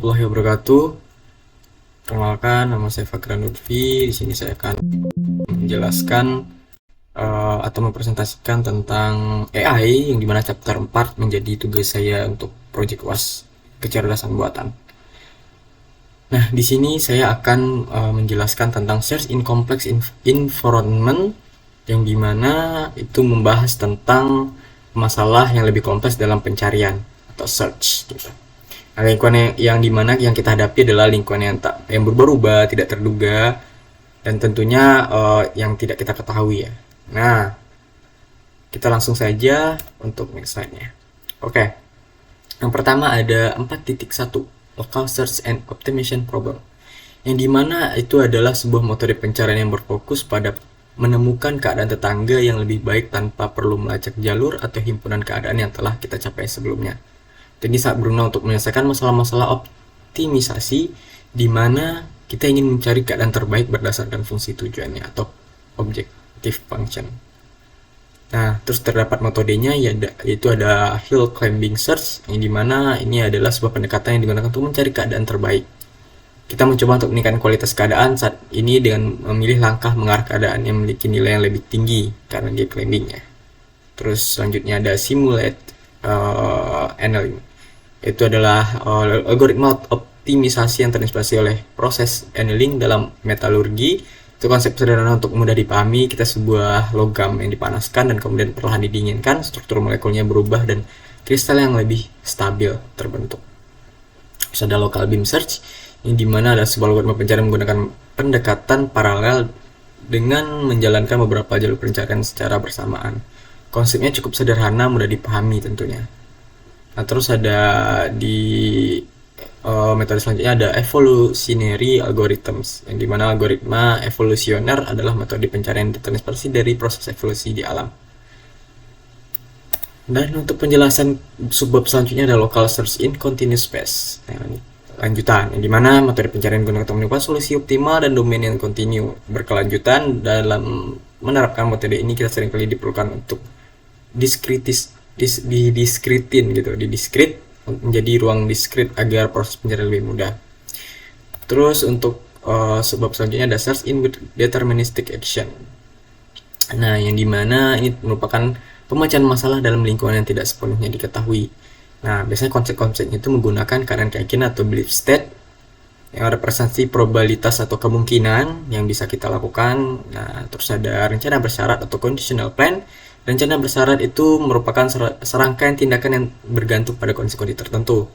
warahmatullahi wabarakatuh. Perkenalkan, nama saya Fakran Lutfi. Di sini saya akan menjelaskan atau mempresentasikan tentang AI yang dimana chapter 4 menjadi tugas saya untuk proyek UAS kecerdasan buatan. Nah, di sini saya akan menjelaskan tentang search in complex environment yang dimana itu membahas tentang masalah yang lebih kompleks dalam pencarian atau search gitu. Nah, lingkungan yang dimana yang kita hadapi adalah lingkungan yang berubah-ubah, tidak terduga, dan tentunya yang tidak kita ketahui ya. Nah, kita langsung saja untuk next slide-nya. Oke, yang pertama ada 4.1 Local Search and Optimization Problem, yang dimana itu adalah sebuah metode pencarian yang berfokus pada menemukan keadaan tetangga yang lebih baik tanpa perlu melacak jalur atau himpunan keadaan yang telah kita capai sebelumnya. Jadi saat berguna untuk menyelesaikan masalah-masalah optimisasi di mana kita ingin mencari keadaan terbaik berdasarkan fungsi tujuannya atau objective function. Nah, terus terdapat metodenya yaitu ada hill climbing search yang dimana ini adalah sebuah pendekatan yang digunakan untuk mencari keadaan terbaik. Kita mencoba untuk meningkatkan kualitas keadaan saat ini dengan memilih langkah mengarah keadaan yang memiliki nilai yang lebih tinggi karena dia climbingnya. Terus selanjutnya ada simulate annealing. Itu adalah algoritma optimisasi yang terinspirasi oleh proses annealing dalam metalurgi. Itu konsep sederhana untuk mudah dipahami. Kita sebuah logam yang dipanaskan dan kemudian perlahan didinginkan, struktur molekulnya berubah dan kristal yang lebih stabil terbentuk. Terus ada local beam search, yang dimana ada sebuah algoritma pencarian menggunakan pendekatan paralel dengan menjalankan beberapa jalur pencarian secara bersamaan. Konsepnya cukup sederhana, mudah dipahami tentunya. Nah, terus ada di metode selanjutnya ada evolutionary algorithms, yang dimana algoritma evolusioner adalah metode pencarian terinspirasi dari proses evolusi di alam. Dan untuk penjelasan subbab selanjutnya ada local search in continuous space. Nah, ini lanjutan, yang dimana metode pencarian menggunakan untuk menemukan solusi optimal dan domain yang kontinu berkelanjutan. Dalam menerapkan metode ini kita seringkali diperlukan untuk didiskritin menjadi ruang diskrit agar proses pencarian lebih mudah. Terus untuk sebab selanjutnya ada search in with deterministic action. Nah, yang dimana ini merupakan pemecahan masalah dalam lingkungan yang tidak sepenuhnya diketahui. Nah, biasanya konsep-konsepnya itu menggunakan keyakinan atau belief state yang representasi probabilitas atau kemungkinan yang bisa kita lakukan. Nah, terus ada rencana bersyarat atau conditional plan. Rencana bersyarat itu merupakan serangkaian tindakan yang bergantung pada kondisi-kondisi tertentu.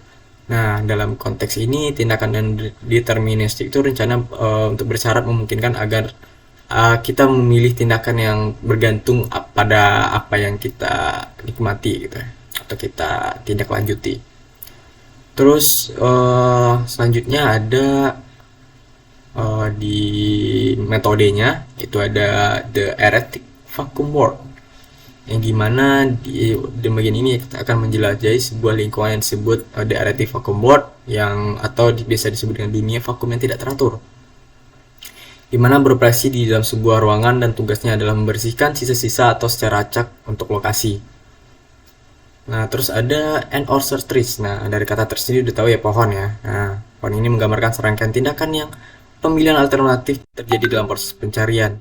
Nah, dalam konteks ini, tindakan dan deterministik itu rencana untuk bersyarat memungkinkan agar kita memilih tindakan yang bergantung pada apa yang kita nikmati gitu, atau kita tindak lanjuti. Terus selanjutnya ada di metodenya itu ada the arithmetic vacuum world, yang gimana di bagian ini kita akan menjelajahi sebuah lingkungan yang disebut the arithmetic vacuum world, yang atau biasa disebut dengan dunia vakum yang tidak teratur, dimana beroperasi di dalam sebuah ruangan dan tugasnya adalah membersihkan sisa-sisa atau secara acak untuk lokasi. Nah, terus ada and or search trees. Nah, dari kata trees ini udah tahu ya pohon ya. Nah, pohon ini menggambarkan serangkaian tindakan yang pemilihan alternatif terjadi dalam proses pencarian.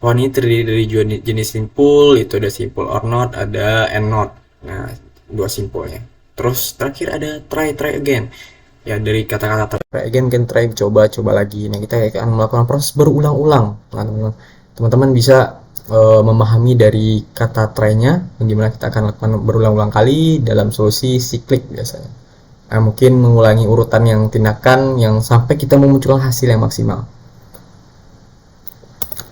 Pohon ini terdiri dari jenis simple, itu ada simple or not, ada and not. Nah, dua simpulnya. Terus terakhir ada try again. Ya, dari kata-kata try again kan try, coba lagi. Nah, kita akan melakukan proses berulang-ulang. Nah, teman-teman bisa memahami dari kata try-nya, yang dimana kita akan lakukan berulang-ulang kali dalam solusi siklik biasanya. Nah, mungkin mengulangi urutan yang tindakan yang sampai kita memunculkan hasil yang maksimal.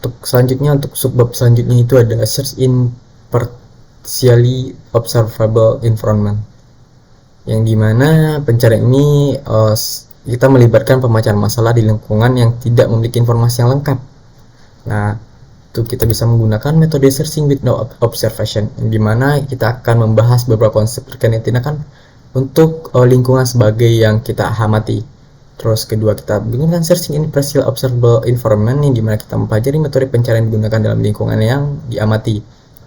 Untuk selanjutnya, untuk subbab selanjutnya itu ada search in partially observable environment, yang dimana pencarian ini kita melibatkan pemecahan masalah di lingkungan yang tidak memiliki informasi yang lengkap. Nah, itu kita bisa menggunakan metode searching with no observation, yang dimana kita akan membahas beberapa konsep terkait tindakan untuk lingkungan sebagai yang kita amati. Terus kedua, kita menggunakan searching in partially observable environment, yang dimana kita mempelajari metode pencarian digunakan dalam lingkungan yang diamati.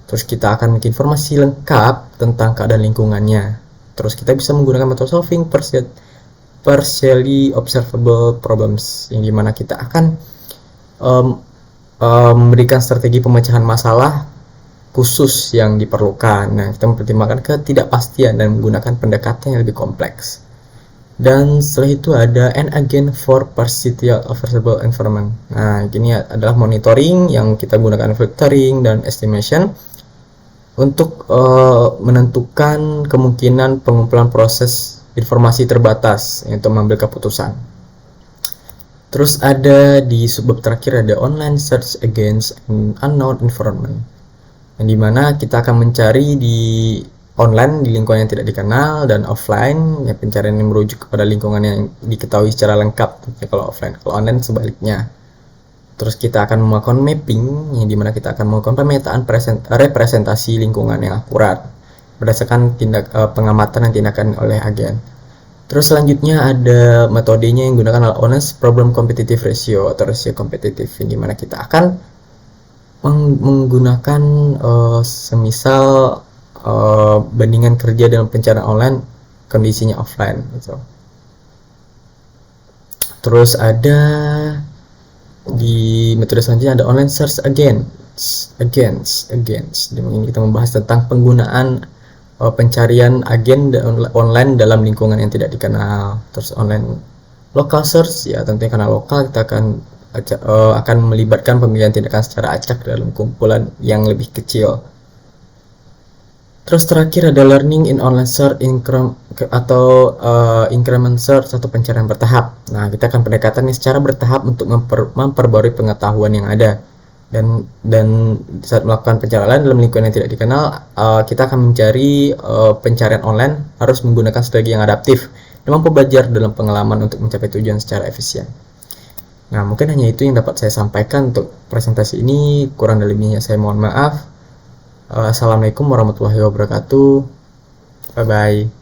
Terus kita akan memiliki informasi lengkap tentang keadaan lingkungannya. Terus kita bisa menggunakan metode solving partially observable problems, yang dimana kita akan memberikan strategi pemecahan masalah khusus yang diperlukan. Nah, kita mempertimbangkan ketidakpastian dan menggunakan pendekatan yang lebih kompleks. Dan setelah itu ada and again for partially observable environment. Nah, ini adalah monitoring yang kita gunakan filtering dan estimation untuk menentukan kemungkinan pengumpulan proses informasi terbatas untuk mengambil keputusan. Terus ada di subbab terakhir ada online search against an unknown environment, yang dimana kita akan mencari di online di lingkungan yang tidak dikenal, dan offline ya pencarian yang merujuk kepada lingkungan yang diketahui secara lengkap. Kalau offline, kalau online sebaliknya. Terus kita akan melakukan mapping, yang dimana kita akan melakukan pemetaan representasi lingkungan yang akurat berdasarkan pengamatan dan tindakan oleh agen. Terus selanjutnya ada metodenya yang digunakan adalah honest problem competitive ratio atau rasio kompetitif, yang dimana kita akan menggunakan semisal bandingan kerja dalam pencarian online kondisinya offline gitu. Terus ada di metode selanjutnya ada online search against. Dimana kita membahas tentang penggunaan pencarian agen online dalam lingkungan yang tidak dikenal. Terus online local search, ya tentunya karena lokal kita akan melibatkan pemilihan tindakan secara acak dalam kumpulan yang lebih kecil. Terus terakhir ada learning in online search atau increment search atau pencarian bertahap. Nah, kita akan pendekatannya secara bertahap untuk memperbarui pengetahuan yang ada. Dan saat melakukan pencarian dalam lingkungan yang tidak dikenal, kita akan mencari pencarian online harus menggunakan strategi yang adaptif dan mampu belajar dalam pengalaman untuk mencapai tujuan secara efisien. Nah, mungkin hanya itu yang dapat saya sampaikan untuk presentasi ini. Kurang dan lebihnya saya mohon maaf. Assalamualaikum warahmatullahi wabarakatuh. Bye bye.